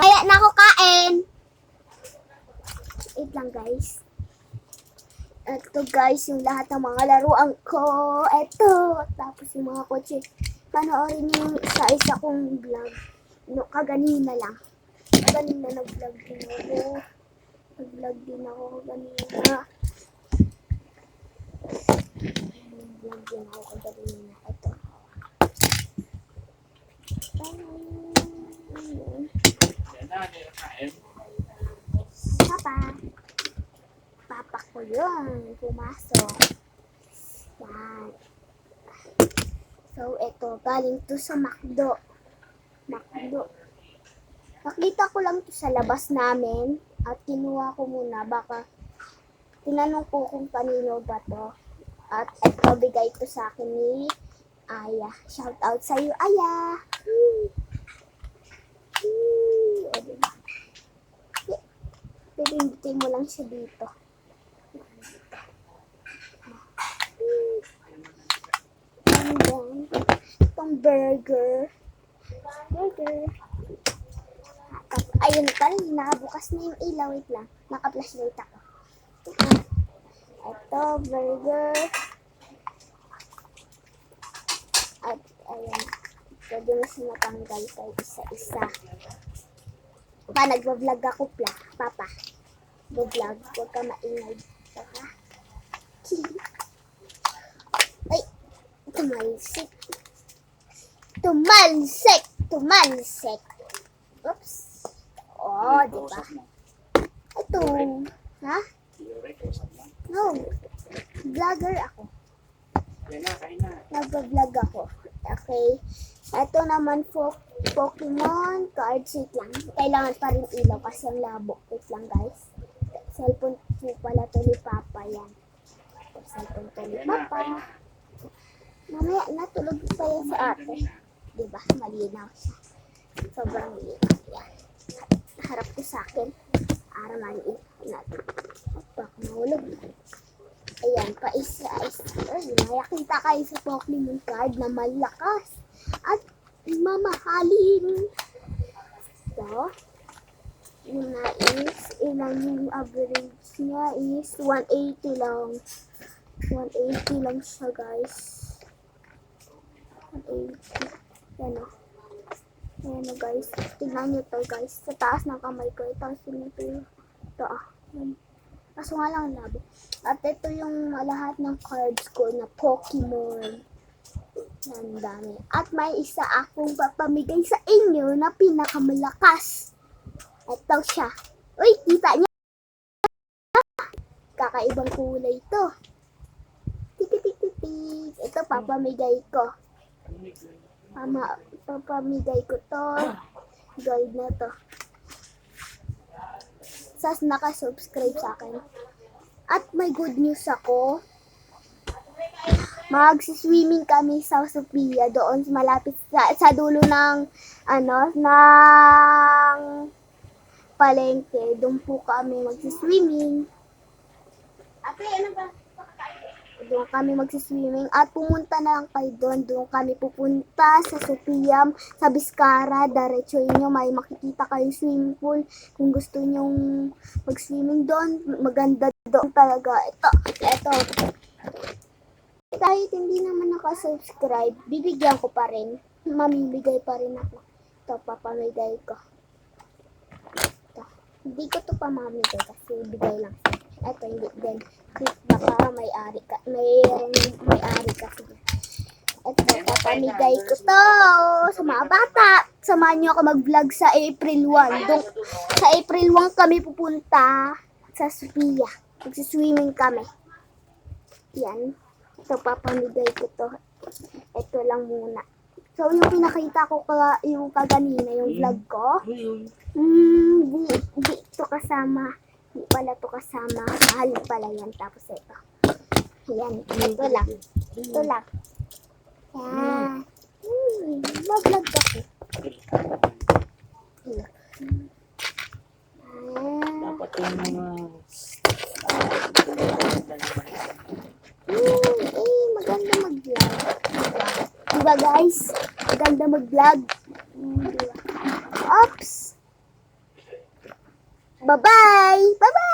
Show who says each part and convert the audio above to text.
Speaker 1: Kaya na ako kain. Wait lang guys. Ito guys, yung lahat ng mga laruan ko. Ito. Tapos yung mga kotse. Panoorin niyo yung isa-isa kong vlog. No, kaganina lang. Kaganina nag-vlog din ako. Nag-vlog din ako kaganina. Nag-vlog din ako kaganina. Ito. Papa. Papa ko yun. Pumasok. Yan. So, ito. Galing to sa McDo. Nakita ko lang to sa labas namin. At kinuha ko muna. Baka tinanong ko kung kanino ba to. At ito, bigay to sa akin ni Aya. Shout out sa iyo, Aya. Pipindutin mo lang siya dito. And then, itong burger. Ayun pala, nakabukas na yung ilaw. Wait lang. Naka-flashlight ako. Ito, burger. At, ayun. Pwede mo siya matanggal kahit isa-isa. Pa, nagbablog ako, Papa. Bablog. Huwag ka maingay. Saka. Ay, tumalsik. Oops. Oh, diba? Ito. Ha? No. Vlogger ako. Nagbablog ako. Okay. Ito naman Pokemon cards. Wait lang. Kailangan pa rin ilaw kasi ang labo. Wait lang guys. Cellphone po pala to ni Papa yan. Cellphone to ni Papa. Mamaya natulog pa yan sa ate. Diba? Malinaw siya. Sobrang malinaw. Yan. Harap ko sa akin. Para maliit natin. Baka mahulog. Ayan, pa-isa-isa. Nakakita kayo sa Pokemon card na malakas at mamahalin. So, yun na is, ilan yung average niya is 180 lang. 180 lang siya guys. 180. Yan o. Ayan o guys. Tignan nyo to guys. Sa taas ng kamay ko. Ito Kaso nga lang labo. At ito yung lahat ng cards ko na Pokemon. Yan, dami. At may isa akong papamigay sa inyo na pinakamalakas. Ito siya. Uy, kita niya. Kakaibang kulay ito. Tik-tik-tik-tik. Ito papamigay ko. Papamigay ko to. Gold na to. Sas naka-subscribe sa akin. At may good news ako. Mag-swimming kami sa Sophia doon malapit sa dulo ng palengke. Doon po kami mag-swimming. Ate, ano ba? Doon kami mag-swimming at pumunta na lang kayo doon. Doon kami pupunta sa Sophia, sa Vizcara. Diretso nyo, may makikita kayong swimming pool. Kung gusto nyong mag-swimming doon, maganda doon talaga. Ito. Kahit hindi naman nakasubscribe, bibigyan ko pa rin. Mamimigay pa rin ako. Ito, papamigay ko. Ito. Hindi ko ito pamamigay kasi bigay lang. Ito, hindi din. Baka may-ari kasi. Ito, papamigay ko to sa mga bata. Samahan nyo ako mag-vlog sa April 1. Sa April 1 kami pupunta sa Sophia. Magsiswimming kami. Yan. Ito, papamigay ko to. Ito lang muna. So, yung pinakita ko yung kaganina, yung vlog ko. Di ito kasama. Di pala ito kasama. Mahal pala yan. Tapos ito. Yan. Ito lang. Yan. Mag-vlog ako.
Speaker 2: Dapat yung mga
Speaker 1: maganda mag-vlog. Diba guys? Maganda mag-vlog. Oops! Bye-bye! Bye-bye!